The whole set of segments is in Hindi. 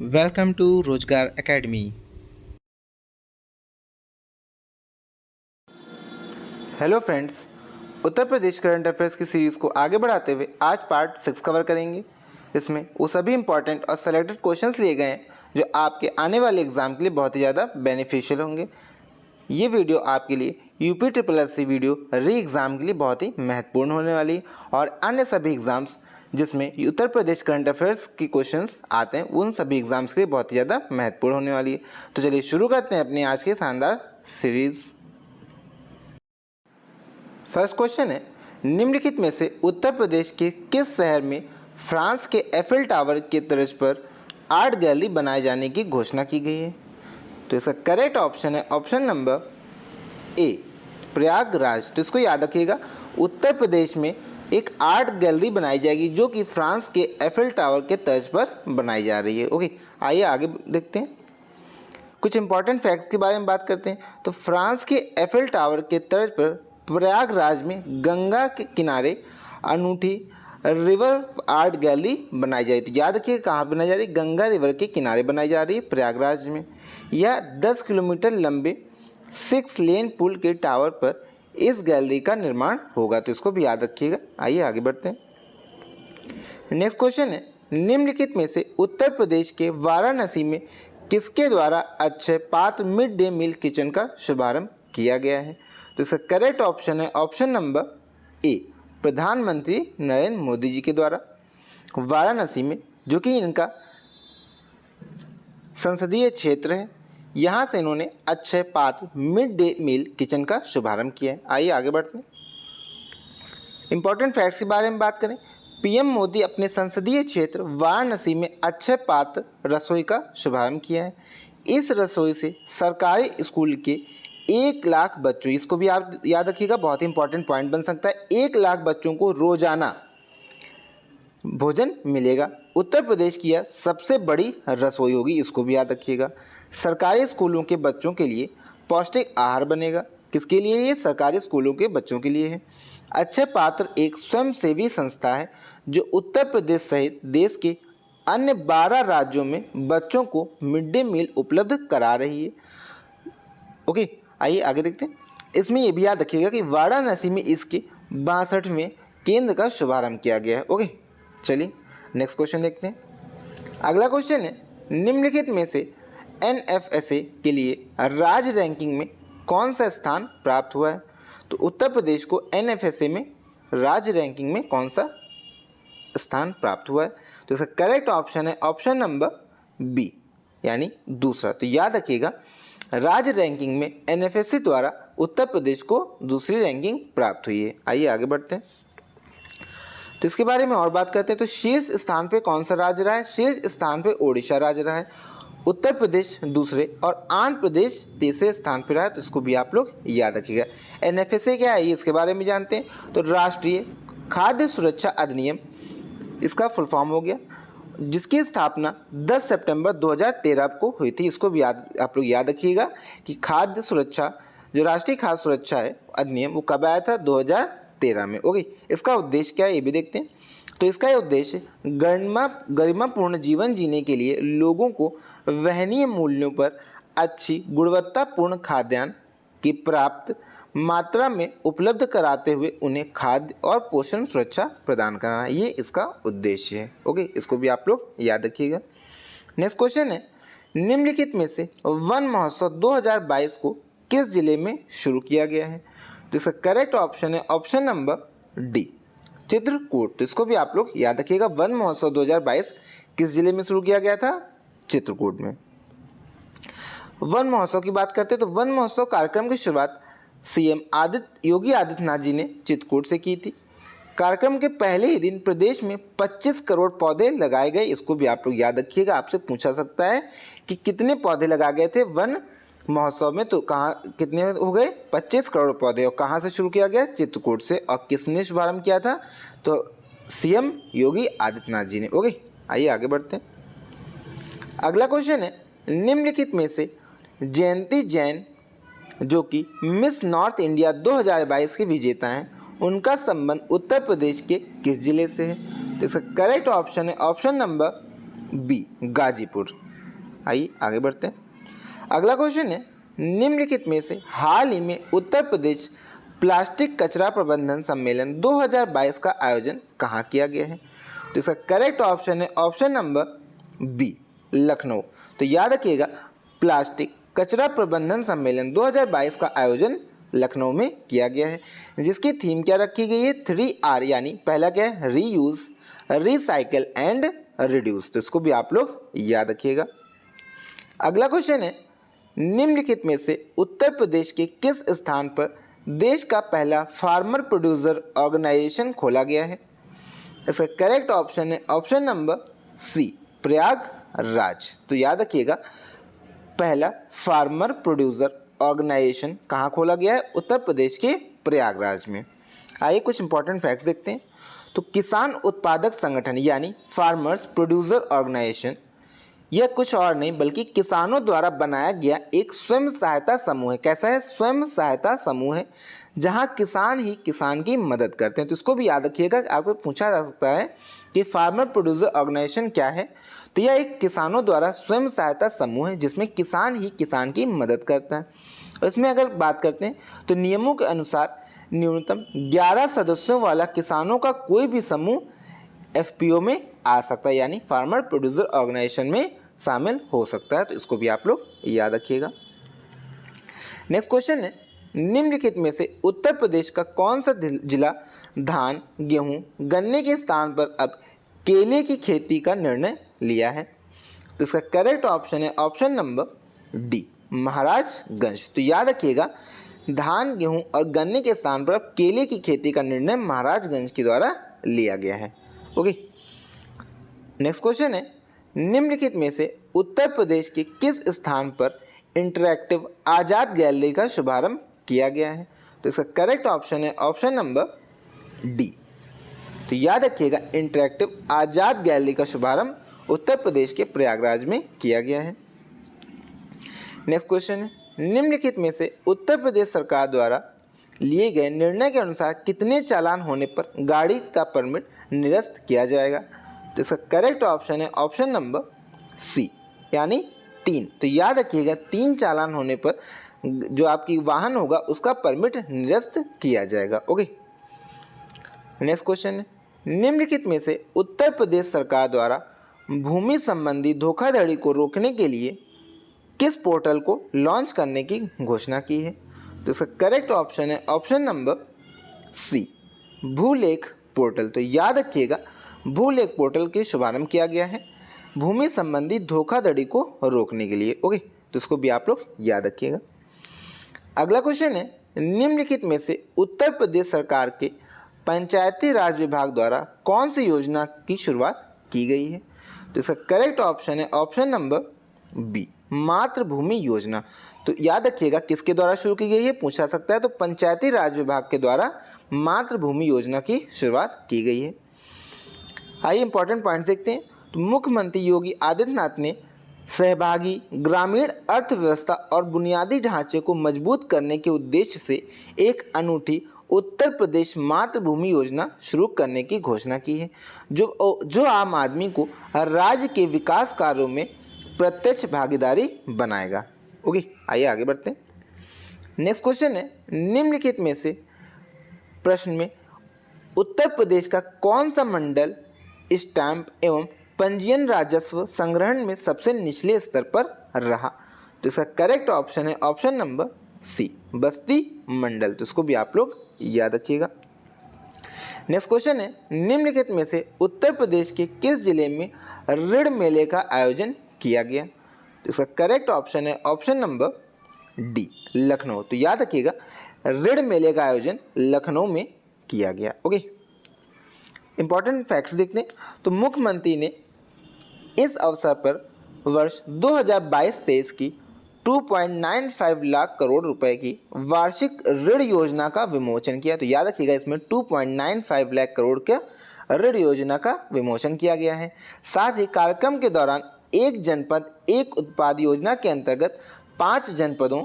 वेलकम टू रोजगार academy. Hello friends, Uttar Pradesh current affairs की सीरीज़ को आगे बढ़ाते हुए आज पार्ट 6 कवर करेंगे। इसमें वो सभी इंपॉर्टेंट और सेलेक्टेड क्वेश्चंस लिए गए हैं जो आपके आने वाले एग्ज़ाम के लिए बहुत ही ज़्यादा बेनिफिशियल होंगे। ये वीडियो आपके लिए UP triple S C video re exam के लिए बहुत ही महत्वपूर्ण होने वाली है और अन्य सभी एग्ज़ाम्स जिसमें उत्तर प्रदेश करंट अफेयर्स के क्वेश्चंस आते हैं उन सभी एग्ज़ाम्स के लिए बहुत ही ज़्यादा महत्वपूर्ण होने वाली है। तो चलिए शुरू करते हैं अपनी आज की शानदार सीरीज़। फर्स्ट क्वेश्चन है, निम्नलिखित में से उत्तर प्रदेश के किस शहर में फ्रांस के एफिल टावर के तर्ज पर आर्ट गैलरी बनाए जाने की घोषणा की गई है? तो इसका करेक्ट ऑप्शन है ऑप्शन नंबर ए, प्रयागराज। तो इसको याद रखिएगा, उत्तर प्रदेश में एक आर्ट गैलरी बनाई जाएगी जो कि फ्रांस के एफिल टावर के तर्ज पर बनाई जा रही है। ओके, आइए आगे देखते हैं, कुछ इंपॉर्टेंट फैक्ट्स के बारे में बात करते हैं। तो फ्रांस के एफिल टावर के तर्ज पर प्रयागराज में गंगा के किनारे अनूठी रिवर आर्ट गैलरी बनाई जा रही है। तो याद रखिए कहाँ बनाई जा रही है, गंगा रिवर के किनारे बनाई जा रही है प्रयागराज में। यह 10 किलोमीटर लंबे 6 लेन पुल के टावर पर इस गैलरी का निर्माण होगा। तो इसको भी याद रखिएगा। आइए आगे बढ़ते हैं। नेक्स्ट क्वेश्चन है, निम्नलिखित में से उत्तर प्रदेश के वाराणसी में किसके द्वारा अक्षय पात्र मिड डे मील किचन का शुभारंभ किया गया है? तो इसका करेक्ट ऑप्शन है ऑप्शन नंबर ए, प्रधानमंत्री नरेंद्र मोदी जी के द्वारा वाराणसी में, जो कि इनका संसदीय क्षेत्र है, यहाँ से इन्होंने अक्षय पात्र मिड डे मील किचन का शुभारंभ किया है। आइए आगे बढ़ते हैं, इंपॉर्टेंट फैक्ट्स के बारे में बात करें। पीएम मोदी अपने संसदीय क्षेत्र वाराणसी में अक्षय पात्र रसोई का शुभारंभ किया है। इस रसोई से सरकारी स्कूल के 1 लाख बच्चों, इसको भी आप याद रखिएगा, बहुत ही इंपॉर्टेंट पॉइंट बन सकता है, 1 लाख बच्चों को रोजाना भोजन मिलेगा। उत्तर प्रदेश की यह सबसे बड़ी रसोई होगी, इसको भी याद रखिएगा। सरकारी स्कूलों के बच्चों के लिए पौष्टिक आहार बनेगा। किसके लिए? ये सरकारी स्कूलों के बच्चों के लिए है। अक्षय पात्र एक स्वयंसेवी संस्था है जो उत्तर प्रदेश सहित देश के अन्य 12 राज्यों में बच्चों को मिड डे मील उपलब्ध करा रही है। ओके, आइए आगे देखते हैं। इसमें यह भी याद रखिएगा कि वाराणसी में इसके 62वें केंद्र का शुभारंभ किया गया है। ओके, चलिए नेक्स्ट क्वेश्चन देखते हैं। अगला क्वेश्चन है, निम्नलिखित में से एनएफएसए के लिए राज्य रैंकिंग में कौन सा स्थान प्राप्त हुआ है? तो उत्तर प्रदेश को एनएफएसए में राज्य रैंकिंग में कौन सा स्थान प्राप्त हुआ है? तो इसका करेक्ट ऑप्शन है ऑप्शन नंबर बी, यानी दूसरा। तो याद रखिएगा, राज्य रैंकिंग में एनएफएसए द्वारा उत्तर प्रदेश को दूसरी रैंकिंग प्राप्त हुई है। आइए आगे बढ़ते हैं, तो इसके बारे में और बात करते हैं। तो शीर्ष स्थान पे कौन सा राज्य रहा है? शीर्ष स्थान पे ओडिशा राज्य रहा है, उत्तर प्रदेश दूसरे और आंध्र प्रदेश तीसरे स्थान पर रहा है। तो इसको भी आप लोग याद रखिएगा। एनएफएसए क्या है, ये इसके बारे में जानते हैं। तो राष्ट्रीय खाद्य सुरक्षा अधिनियम इसका फुल फॉर्म हो गया, जिसकी स्थापना 10 सितंबर 2013 को हुई थी। इसको भी आप लोग याद रखिएगा कि खाद्य सुरक्षा, जो राष्ट्रीय खाद्य सुरक्षा है अधिनियम, वो कब आया था? 2013 में। ओके, इसका उद्देश्य क्या है ये भी देखते हैं। तो इसका उद्देश्य गरिमापूर्ण जीवन जीने के लिए लोगों को वहनीय मूल्यों पर अच्छी गुणवत्तापूर्ण खाद्यान्न की प्राप्त मात्रा में उपलब्ध कराते हुए उन्हें खाद्य और पोषण सुरक्षा प्रदान करना, ये इसका उद्देश्य है। ओके, इसको भी आप लोग याद रखिएगा। नेक्स्ट क्वेश्चन है, निम्नलिखित में से वन महोत्सव 2022 को किस जिले में शुरू किया गया है? तो इसका करेक्ट ऑप्शन है ऑप्शन नंबर डी, चित्रकूट। तो इसको भी आप लोग याद रखिएगा, वन महोत्सव 2022 किस जिले में शुरू किया गया था? चित्रकूट में। वन महोत्सव की बात करते हैं तो वन महोत्सव कार्यक्रम की शुरुआत सीएम योगी आदित्यनाथ जी ने चित्रकूट से की थी। कार्यक्रम के पहले ही दिन प्रदेश में 25 करोड़ पौधे लगाए गए। इसको भी आप लोग याद रखिएगा, आपसे पूछा सकता है कि कितने पौधे लगाए गए थे वन महोत्सव में। तो कहाँ कितने हो गए? 25 करोड़ पौधे। और कहाँ से शुरू किया गया? चित्रकूट से। और किसने शुभारंभ किया था? तो सीएम योगी आदित्यनाथ जी ने। ओके, आइए आगे बढ़ते हैं। अगला क्वेश्चन है, निम्नलिखित में से जयंती जैन, जो कि मिस नॉर्थ इंडिया 2022 के विजेता हैं, उनका संबंध उत्तर प्रदेश के किस जिले से है? तो इसका करेक्ट ऑप्शन है ऑप्शन नंबर बी, गाजीपुर। आइए आगे बढ़ते हैं। अगला क्वेश्चन है, निम्नलिखित में से हाल ही में उत्तर प्रदेश प्लास्टिक कचरा प्रबंधन सम्मेलन 2022 का आयोजन कहाँ किया गया है? तो इसका करेक्ट ऑप्शन है ऑप्शन नंबर बी, लखनऊ। तो याद रखिएगा, प्लास्टिक कचरा प्रबंधन सम्मेलन 2022 का आयोजन लखनऊ में किया गया है, जिसकी थीम क्या रखी गई है? 3R, यानी पहला क्या है? Reuse, recycle and reduce. तो इसको भी आप लोग याद रखिएगा। अगला क्वेश्चन है, निम्नलिखित में से उत्तर प्रदेश के किस स्थान पर देश का पहला फार्मर प्रोड्यूसर ऑर्गेनाइजेशन खोला गया है? इसका करेक्ट ऑप्शन है ऑप्शन नंबर सी, प्रयागराज। तो याद रखिएगा, पहला फार्मर प्रोड्यूसर ऑर्गेनाइजेशन कहाँ खोला गया है? उत्तर प्रदेश के प्रयागराज में। आइए कुछ इंपॉर्टेंट फैक्ट्स देखते हैं। तो किसान उत्पादक संगठन यानी फार्मर्स प्रोड्यूसर ऑर्गेनाइजेशन, यह कुछ और नहीं बल्कि किसानों द्वारा बनाया गया एक स्वयं सहायता समूह है। कैसा है? स्वयं सहायता समूह है, जहां किसान ही किसान की मदद करते हैं। तो इसको भी याद रखिएगा, आपको पूछा जा सकता है कि फार्मर प्रोड्यूसर ऑर्गेनाइजेशन क्या है? तो यह एक किसानों द्वारा स्वयं सहायता समूह है जिसमें किसान ही किसान की मदद करता है। इसमें अगर बात करते हैं तो नियमों के अनुसार न्यूनतम 11 सदस्यों वाला किसानों का कोई भी समूह एफपीओ में आ सकता है, यानी फार्मर प्रोड्यूसर ऑर्गेनाइजेशन में शामिल हो सकता है। तो इसको भी आप लोग याद रखिएगा। नेक्स्ट क्वेश्चन है, निम्नलिखित में से उत्तर प्रदेश का कौन सा जिला धान, गेहूं, गन्ने के स्थान पर अब केले की खेती का निर्णय लिया है? तो इसका करेक्ट ऑप्शन है ऑप्शन नंबर डी, महाराजगंज। तो याद रखिएगा, धान, गेहूं और गन्ने के स्थान पर अब केले की खेती का निर्णय महाराजगंज के द्वारा लिया गया है। ओके, नेक्स्ट क्वेश्चन है, निम्नलिखित में से उत्तर प्रदेश के किस स्थान पर इंटरैक्टिव आज़ाद गैलरी का शुभारंभ किया गया है? तो इसका करेक्ट ऑप्शन है ऑप्शन नंबर डी। तो याद रखिएगा, इंटरैक्टिव आज़ाद गैलरी का शुभारंभ उत्तर प्रदेश के प्रयागराज में किया गया है। नेक्स्ट क्वेश्चन है, निम्नलिखित में से उत्तर प्रदेश सरकार द्वारा लिए गए निर्णय के अनुसार कितने चालान होने पर गाड़ी का परमिट निरस्त किया जाएगा? तो इसका करेक्ट ऑप्शन है ऑप्शन नंबर सी, यानी 3। तो याद रखिएगा, 3 चालान होने पर जो आपकी वाहन होगा उसका परमिट निरस्त किया जाएगा। ओके, नेक्स्ट क्वेश्चन है, निम्नलिखित में से उत्तर प्रदेश सरकार द्वारा भूमि संबंधी धोखाधड़ी को रोकने के लिए किस पोर्टल को लॉन्च करने की घोषणा की है? तो इसका करेक्ट ऑप्शन है ऑप्शन नंबर सी, भूलेख पोर्टल। तो याद रखिएगा, भूलेख पोर्टल के शुभारंभ किया गया है भूमि संबंधी धोखाधड़ी को रोकने के लिए। ओके, तो इसको भी आप लोग याद रखिएगा। अगला क्वेश्चन है, निम्नलिखित में से उत्तर प्रदेश सरकार के पंचायती राज विभाग द्वारा कौन सी योजना की शुरुआत की गई है? तो इसका करेक्ट ऑप्शन है ऑप्शन नंबर बी, मातृभूमि योजना। तो याद रखिएगा, किसके द्वारा शुरू की गई है पूछा सकता है, तो पंचायती राज विभाग के द्वारा मातृभूमि योजना की शुरुआत की गई है। आइए इंपॉर्टेंट पॉइंट्स देखते हैं। तो मुख्यमंत्री योगी आदित्यनाथ ने सहभागी ग्रामीण अर्थव्यवस्था और बुनियादी ढांचे को मजबूत करने के उद्देश्य से एक अनूठी उत्तर प्रदेश मातृभूमि योजना शुरू करने की घोषणा की है, जो आम आदमी को राज्य के विकास कार्यों में प्रत्यक्ष भागीदारी बनाएगा। ओके, आइए आगे बढ़ते हैं। नेक्स्ट क्वेश्चन है, निम्नलिखित में से प्रश्न में उत्तर प्रदेश का कौन सा मंडल स्टैंप एवं पंजीयन राजस्व संग्रहण में सबसे निचले स्तर पर रहा? तो इसका करेक्ट ऑप्शन है ऑप्शन नंबर सी, बस्ती मंडल। तो इसको भी आप लोग याद रखिएगा। नेक्स्ट क्वेश्चन है, निम्नलिखित में से उत्तर प्रदेश के किस जिले में ऋण मेले का आयोजन किया गया? तो इसका करेक्ट ऑप्शन है ऑप्शन नंबर डी, लखनऊ। तो याद रखिएगा, ऋण मेले का आयोजन लखनऊ में किया गया। ओके, इंपॉर्टेंट फैक्ट्स देखते हैं। तो मुख्यमंत्री ने इस अवसर पर वर्ष 2022-23 की 2.95 लाख करोड़ रुपए की वार्षिक ऋण योजना का विमोचन किया। तो याद रखिएगा, इसमें 2.95 लाख करोड़ का ऋण योजना का विमोचन किया गया है। साथ ही कार्यक्रम के दौरान एक जनपद एक उत्पाद योजना के अंतर्गत 5 जनपदों,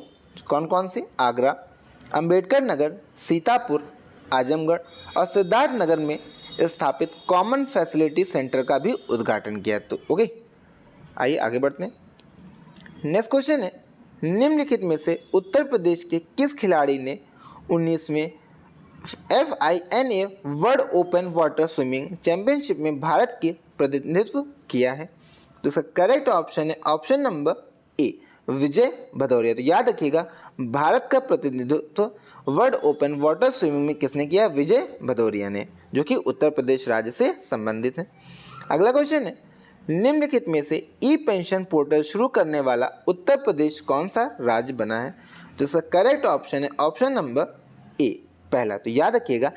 कौन कौन से? आगरा, अंबेडकर नगर, सीतापुर, आजमगढ़ और सिद्धार्थ नगर में स्थापित कॉमन फैसिलिटी सेंटर का भी उद्घाटन किया। तो ओके, आइए आगे बढ़ते हैं। नेक्स्ट क्वेश्चन है, निम्नलिखित में से उत्तर प्रदेश के किस खिलाड़ी ने 19वें FINA world open water swimming championship में भारत के प्रतिनिधित्व किया है? तो इसका करेक्ट ऑप्शन है ऑप्शन नंबर ए, विजय भदौरिया। तो याद रखिएगा, भारत का प्रतिनिधित्व वर्ल्ड ओपन वाटर स्विमिंग में किसने किया? विजय भदौरिया ने, जो कि उत्तर प्रदेश राज्य से संबंधित है। अगला क्वेश्चन है, निम्नलिखित में से ई पेंशन पोर्टल शुरू करने वाला उत्तर प्रदेश कौन सा राज्य बना है? तो इसका करेक्ट ऑप्शन है ऑप्शन नंबर ए, पहला। तो याद रखिएगा,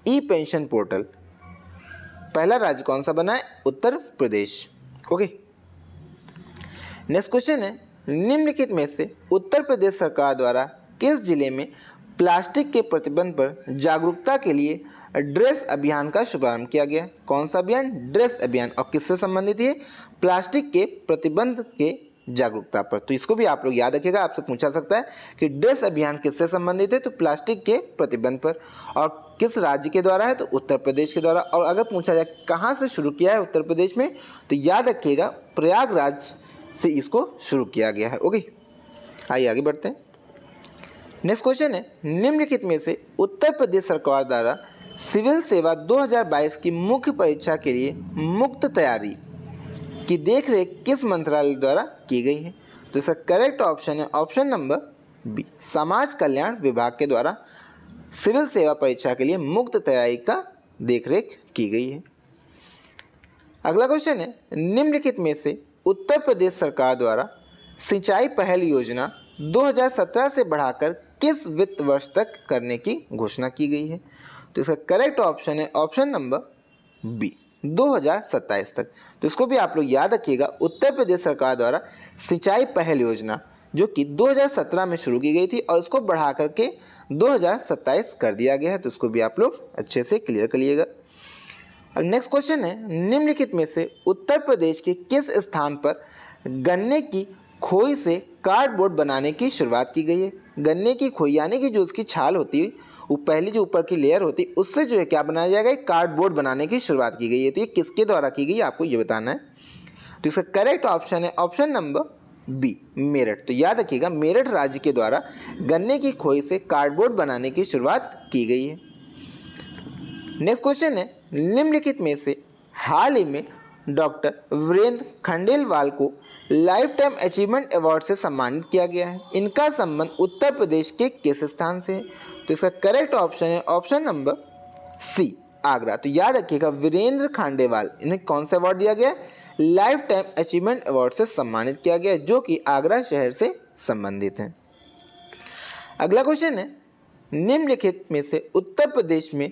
ई पेंशन पोर्टल पहला राज्य कौन सा बना है? Uttar Pradesh. Okay, next question है, निम्नलिखित में से उत्तर प्रदेश सरकार द्वारा किस जिले में प्लास्टिक के प्रतिबंध पर जागरूकता के लिए ड्रेस अभियान का शुभारंभ किया गया? कौन सा अभियान? ड्रेस अभियान। और किससे संबंधित है? प्लास्टिक के प्रतिबंध के जागरूकता पर। तो इसको भी आप लोग याद रखिएगा, आपसे पूछा सकता है कि ड्रेस अभियान किससे संबंधित है? तो प्लास्टिक के प्रतिबंध पर। और किस राज्य के द्वारा है? तो उत्तर प्रदेश के द्वारा। और अगर पूछा जाए कहाँ से शुरू किया है उत्तर प्रदेश में, तो याद रखिएगा प्रयागराज से इसको शुरू किया गया है। ओके, आइए आगे बढ़ते हैं। नेक्स्ट क्वेश्चन है, निम्नलिखित में से उत्तर प्रदेश सरकार द्वारा सिविल सेवा 2022 की मुख्य परीक्षा के लिए मुक्त तैयारी की देखरेख किस मंत्रालय द्वारा की गई है? तो इसका करेक्ट ऑप्शन है ऑप्शन नंबर बी, समाज कल्याण विभाग के द्वारा सिविल सेवा परीक्षा के लिए मुक्त तैयारी का देखरेख की गई है। अगला क्वेश्चन है, निम्नलिखित में से उत्तर प्रदेश सरकार द्वारा सिंचाई पहल योजना 2017 से बढ़ाकर किस वित्त वर्ष तक करने की घोषणा की गई है? तो इसका करेक्ट ऑप्शन है ऑप्शन नंबर बी, 2027 तक। तो इसको भी आप लोग याद रखिएगा, उत्तर प्रदेश सरकार द्वारा सिंचाई पहल योजना जो कि 2017 में शुरू की गई थी और इसको बढ़ा करके 2027 कर दिया गया है। तो इसको भी आप लोग अच्छे से क्लियर करिएगा। नेक्स्ट क्वेश्चन है, निम्नलिखित में से उत्तर प्रदेश के किस स्थान पर गन्ने की खोई से कार्डबोर्ड बनाने की शुरुआत की गई है? गन्ने की खोई यानी कि जो उसकी छाल होती है, वो पहली जो ऊपर की लेयर होती है, उससे जो है क्या बनाया जाएगा? कार्डबोर्ड बनाने की शुरुआत की गई है। तो ये किसके द्वारा की गई आपको ये बताना है। तो इसका करेक्ट ऑप्शन है ऑप्शन नंबर बी, मेरठ। तो याद रखिएगा, मेरठ राज्य के द्वारा गन्ने की खोई से कार्डबोर्ड बनाने की शुरुआत की गई है। नेक्स्ट क्वेश्चन है, निम्नलिखित में से हाल ही में डॉक्टर वीरेंद्र खंडेलवाल को लाइफ टाइम अचीवमेंट अवार्ड से सम्मानित किया गया है। इनका संबंध उत्तर प्रदेश के किस स्थान से है? तो इसका करेक्ट ऑप्शन है ऑप्शन नंबर सी, आगरा। तो याद रखिएगा, वीरेंद्र खंडेलवाल इन्हें कौन सा अवार्ड दिया गया? लाइफ टाइम अचीवमेंट अवार्ड से सम्मानित किया गया, जो कि आगरा शहर से संबंधित है। अगला क्वेश्चन है, निम्नलिखित में से उत्तर प्रदेश में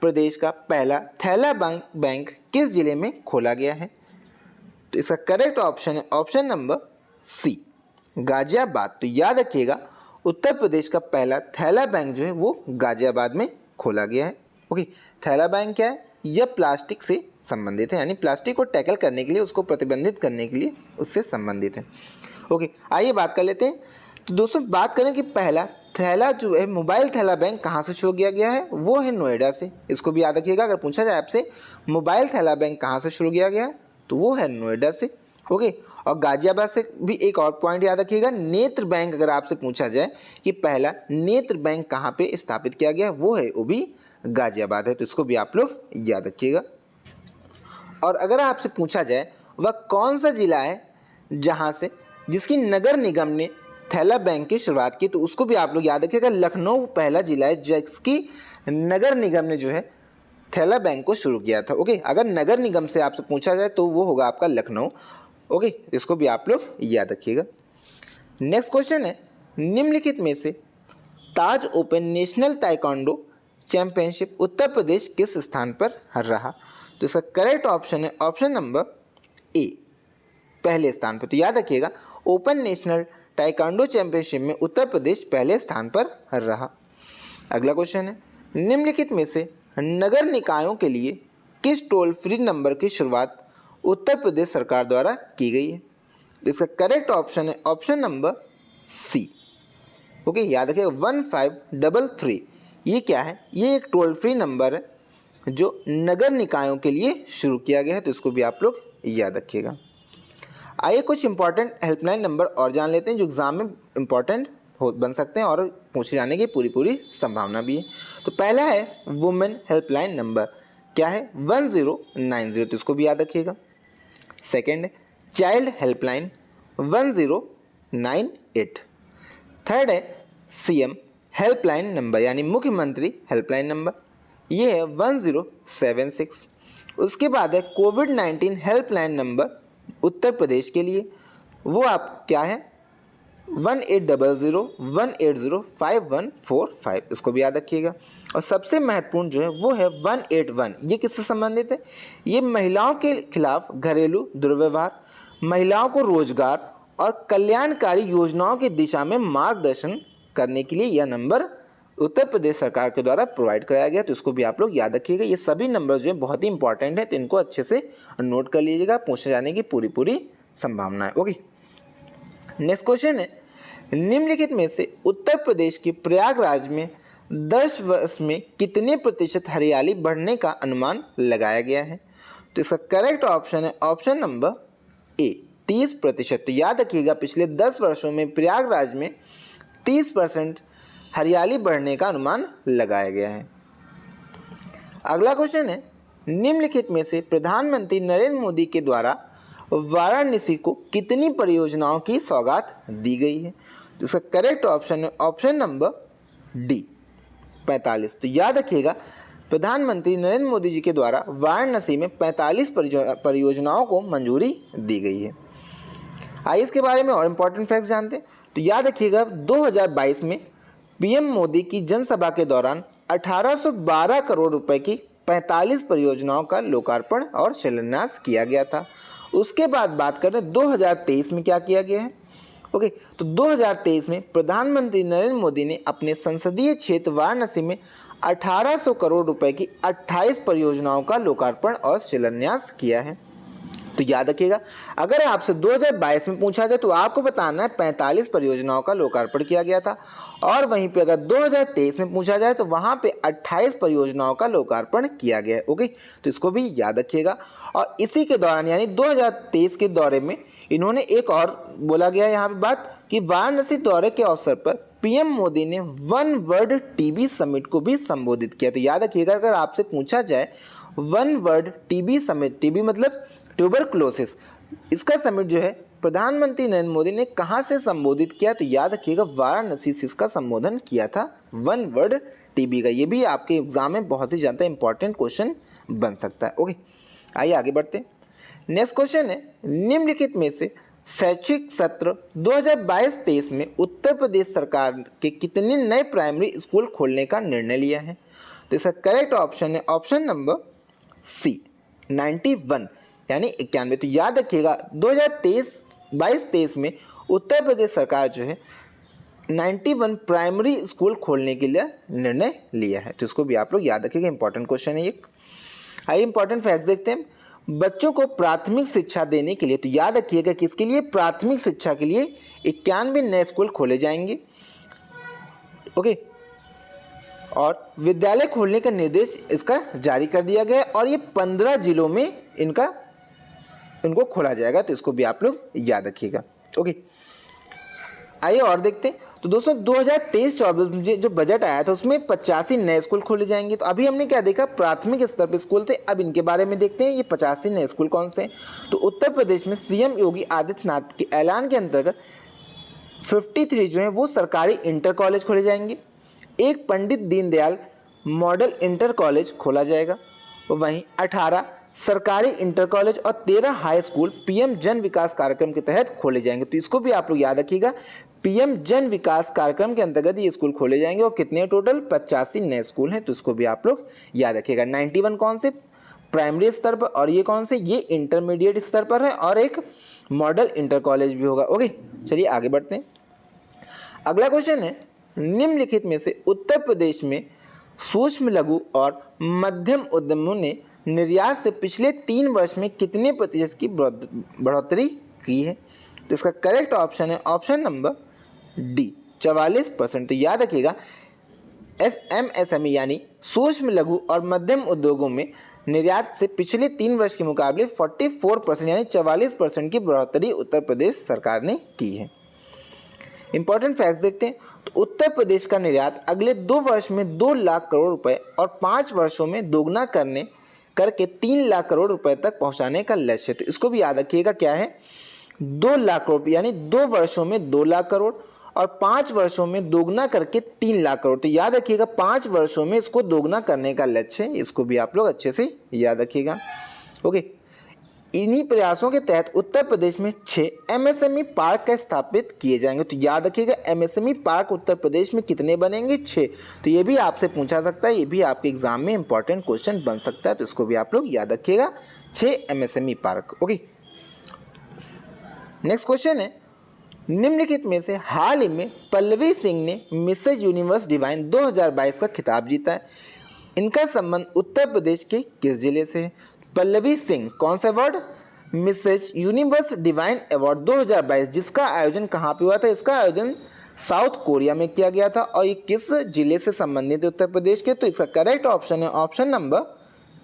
प्रदेश का पहला थैला बैंक किस जिले में खोला गया है? तो इसका करेक्ट ऑप्शन है ऑप्शन नंबर सी, गाजियाबाद। तो याद रखिएगा, उत्तर प्रदेश का पहला थैला बैंक जो है वो गाजियाबाद में खोला गया है। ओके, थैला बैंक क्या है? यह प्लास्टिक से संबंधित है, यानी प्लास्टिक को टैकल करने के लिए, उसको प्रतिबंधित करने के लिए उससे संबंधित है। ओके, आइए बात कर लेते हैं। तो दोस्तों बात करें कि पहला थैला जो है मोबाइल थैला बैंक कहाँ से शुरू किया गया है? वो है नोएडा से। इसको भी याद रखिएगा, अगर पूछा जाए आपसे मोबाइल थैला बैंक कहाँ से शुरू किया गया है, तो वो है नोएडा से। ओके, और गाजियाबाद से भी एक और पॉइंट याद रखिएगा, नेत्र बैंक अगर आपसे पूछा जाए कि पहला नेत्र बैंक कहाँ पे स्थापित किया गया, वो है वो भी गाजियाबाद है। तो इसको भी आप लोग याद रखिएगा। और अगर आपसे पूछा जाए वह कौन सा जिला है जहाँ से जिसकी नगर निगम ने थैला बैंक की शुरुआत की, तो उसको भी आप लोग याद रखिएगा, लखनऊ पहला जिला है जिसकी नगर निगम ने जो है थैला बैंक को शुरू किया था। ओके, अगर नगर निगम से आपसे पूछा जाए तो वो होगा आपका लखनऊ। ओके, इसको भी आप लोग याद रखिएगा। नेक्स्ट क्वेश्चन है, निम्नलिखित में से ताज open national taekwondo championship Uttar Pradesh किस स्थान पर रहा? तो इसका करेक्ट ऑप्शन है ऑप्शन नंबर ए, पहले स्थान पर। तो याद रखिएगा, ओपन नेशनल ताइक्वांडो चैंपियनशिप में उत्तर प्रदेश पहले स्थान पर रहा। अगला क्वेश्चन है, निम्नलिखित में से नगर निकायों के लिए किस टोल फ्री नंबर की शुरुआत उत्तर प्रदेश सरकार द्वारा की गई है? इसका करेक्ट ऑप्शन है ऑप्शन नंबर सी। ओके, याद रखिएगा 1533। ये क्या है? ये एक टोल फ्री नंबर है जो नगर निकायों के लिए शुरू किया गया है। तो इसको भी आप लोग याद रखिएगा। आइए कुछ इंपॉर्टेंट हेल्पलाइन नंबर और जान लेते हैं जो एग्जाम में इंपॉर्टेंट बन सकते हैं और पूछे जाने की पूरी संभावना भी है। तो पहला है वुमेन हेल्पलाइन नंबर, क्या है 1090, तो इसको भी याद रखिएगा। सेकेंड है चाइल्ड हेल्पलाइन 1098। थर्ड है सीएम हेल्पलाइन नंबर यानी मुख्यमंत्री हेल्पलाइन नंबर, ये है 1076। उसके बाद है कोविड-19 हेल्पलाइन नंबर उत्तर प्रदेश के लिए, वो आप क्या है 1800-180-5145, इसको भी याद रखिएगा। और सबसे महत्वपूर्ण जो है वो है 181, ये किससे संबंधित है, ये महिलाओं के खिलाफ घरेलू दुर्व्यवहार, महिलाओं को रोजगार और कल्याणकारी योजनाओं की दिशा में मार्गदर्शन करने के लिए यह नंबर उत्तर प्रदेश सरकार के द्वारा प्रोवाइड कराया गया, तो इसको भी आप लोग याद रखिएगा। ये सभी नंबर जो है बहुत ही इंपॉर्टेंट है, तो इनको अच्छे से नोट कर लीजिएगा, पूछे जाने की पूरी संभावना है। ओके, नेक्स्ट क्वेश्चन है निम्नलिखित में से उत्तर प्रदेश के प्रयागराज में 10 वर्ष में कितने प्रतिशत हरियाली बढ़ने का अनुमान लगाया गया है, तो इसका करेक्ट ऑप्शन है ऑप्शन नंबर ए 30%। तो याद रखिएगा पिछले 10 वर्षों में प्रयागराज में 30% हरियाली बढ़ने का अनुमान लगाया गया है। अगला क्वेश्चन है निम्नलिखित में से प्रधानमंत्री नरेंद्र मोदी के द्वारा वाराणसी को कितनी परियोजनाओं की सौगात दी गई है, तो इसका करेक्ट ऑप्शन है ऑप्शन नंबर डी 45। तो याद रखिएगा प्रधानमंत्री नरेंद्र मोदी जी के द्वारा वाराणसी में 45 परियोजनाओं को मंजूरी दी गई है। आइए इसके बारे में और इम्पोर्टेंट फैक्ट्स जानते हैं। तो याद रखिएगा 2022 में पीएम मोदी की जनसभा के दौरान 1812 करोड़ रुपए की 45 परियोजनाओं का लोकार्पण और शिलान्यास किया गया था। उसके बाद बात करें 2023 में क्या किया गया है। ओके, तो 2023 में प्रधानमंत्री नरेंद्र मोदी ने अपने संसदीय क्षेत्र वाराणसी में 1800 करोड़ रुपए की 28 परियोजनाओं का लोकार्पण और शिलान्यास किया है। तो याद रखिएगा अगर आपसे 2022 में पूछा जाए तो आपको बताना है 45 परियोजनाओं का लोकार्पण किया गया था, और वहीं पे अगर 2023 में पूछा जाए तो वहां पे 28 परियोजनाओं का लोकार्पण किया गया है। ओके, तो इसको भी याद रखिएगा। और इसी के दौरान यानी 2023 के दौरे में इन्होंने एक और बोला गया यहाँ पे बात कि वाराणसी दौरे के अवसर पर पीएम मोदी ने वन वर्ल्ड टीबी समिट को भी संबोधित किया। तो याद रखिएगा अगर आपसे पूछा जाए one world TB summit, TB मतलब ट्यूबरकुलोसिस, इसका समिट जो है प्रधानमंत्री नरेंद्र मोदी ने कहां से संबोधित किया, तो याद रखिएगा वाराणसी से इसका संबोधन किया था वन वर्ल्ड टीबी का। ये भी आपके एग्जाम में बहुत ही ज़्यादा इंपॉर्टेंट क्वेश्चन बन सकता है। ओके, आइए आगे बढ़ते हैं। नेक्स्ट क्वेश्चन है निम्नलिखित में से शैक्षिक सत्र 2022-23 में उत्तर प्रदेश सरकार के कितने नए प्राइमरी स्कूल खोलने का निर्णय लिया है, तो इसका करेक्ट ऑप्शन है ऑप्शन नंबर सी 91 यानी 91। तो याद रखिएगा 2022-23 में उत्तर प्रदेश सरकार जो है 91 प्राइमरी स्कूल खोलने के लिए निर्णय लिया है, तो इसको भी आप लोग याद रखिएगा, इंपॉर्टेंट क्वेश्चन है ये। आइए इंपॉर्टेंट फैक्ट देखते हैं। बच्चों को प्राथमिक शिक्षा देने के लिए, तो याद रखिएगा कि इसके लिए प्राथमिक शिक्षा के लिए 91 नए स्कूल खोले जाएंगे। ओके, और विद्यालय खोलने का निर्देश इसका जारी कर दिया गया और ये 15 जिलों में इनको खोला जाएगा, तो इसको भी आप लोग याद रखिएगा। ओके, आइए और देखते हैं। तो दोस्तों 2023-24 में जो बजट आया था उसमें 85 नए स्कूल खोले जाएंगे। तो अभी हमने क्या देखा, प्राथमिक स्तर पर स्कूल थे, अब इनके बारे में देखते हैं ये 85 नए स्कूल कौन से हैं। तो उत्तर प्रदेश में सीएम योगी आदित्यनाथ के ऐलान के अंतर्गत 53 जो है वो सरकारी इंटर कॉलेज खोले जाएंगे, एक Pandit Deendayal model inter college खोला जाएगा, वहीं 18 सरकारी इंटर कॉलेज और 13 हाई स्कूल पीएम जन विकास कार्यक्रम के तहत खोले जाएंगे। तो इसको भी आप लोग याद रखिएगा, पीएम जन विकास कार्यक्रम के अंतर्गत ये स्कूल खोले जाएंगे और कितने टोटल 85 नए स्कूल हैं, तो इसको भी आप लोग याद रखिएगा। 91 कौन से प्राइमरी स्तर पर और ये कौन से, ये इंटरमीडिएट स्तर पर है और एक मॉडल इंटर कॉलेज भी होगा। ओके, चलिए आगे बढ़ते हैं। अगला क्वेश्चन है निम्नलिखित में से उत्तर प्रदेश में सूक्ष्म लघु और मध्यम उद्यमों ने निर्यात से पिछले 3 वर्ष में कितने प्रतिशत की बढ़ोतरी की है, तो इसका करेक्ट ऑप्शन है ऑप्शन नंबर डी 44%। तो याद रखिएगा एमएसएमई यानी सूक्ष्म लघु और मध्यम उद्योगों में निर्यात से पिछले 3 वर्ष के मुकाबले 44% यानी 44% की बढ़ोतरी उत्तर प्रदेश सरकार ने की है। इंपॉर्टेंट फैक्ट्स देखते हैं तो उत्तर प्रदेश का निर्यात अगले 2 वर्ष में 2 लाख करोड़ रुपए और 5 वर्षों में दोगुना करके 3 लाख करोड़ रुपए तक पहुंचाने का लक्ष्य है। तो इसको भी याद रखिएगा, क्या है, 2 लाख करोड़ यानी 2 वर्षों में 2 लाख करोड़ और 5 वर्षों में दोगुना करके 3 लाख करोड़। तो याद रखिएगा 5 वर्षों में इसको दोगुना करने का लक्ष्य है, इसको भी आप लोग अच्छे से याद रखिएगा। ओके, इन्हीं प्रयासों के तहत उत्तर प्रदेश में 6 MSME पार्क स्थापित किए जाएंगे। तो याद रखिएगा MSME पार्क उत्तर प्रदेश में कितने बनेंगे, 6। तो ये भी आपसे पूछा सकता है, ये भी आपके एग्जाम में इंपॉर्टेंट क्वेश्चन बन सकता है, तो इसको भी आप लोग याद रखिएगा, 6 MSME park. Okay, next question है, निम्नलिखित में से हाल ही में पल्लवी सिंह ने मिसेज यूनिवर्स डिवाइन 2022 का खिताब जीता है। इनका संबंध उत्तर प्रदेश के किस जिले से है? पल्लवी सिंह, कौन सा award? Mrs universe divine award 2022, जिसका आयोजन कहाँ पे हुआ था? इसका आयोजन साउथ कोरिया में किया गया था और ये किस जिले से संबंधित है? उत्तर प्रदेश के। तो इसका करेक्ट ऑप्शन है ऑप्शन नंबर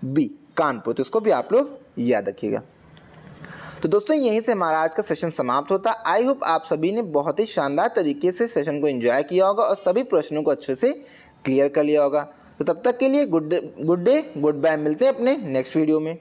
बी, कानपुर। तो इसको भी आप लोग याद रखिएगा। तो दोस्तों यहीं से हमारा आज का सेशन समाप्त होता है। आई होप आप सभी ने बहुत ही शानदार तरीके से सेशन को एंजॉय किया होगा और सभी प्रश्नों को अच्छे से क्लियर कर लिया होगा। तो तब तक के लिए गुड डे, गुड बाय। मिलते हैं अपने नेक्स्ट वीडियो में।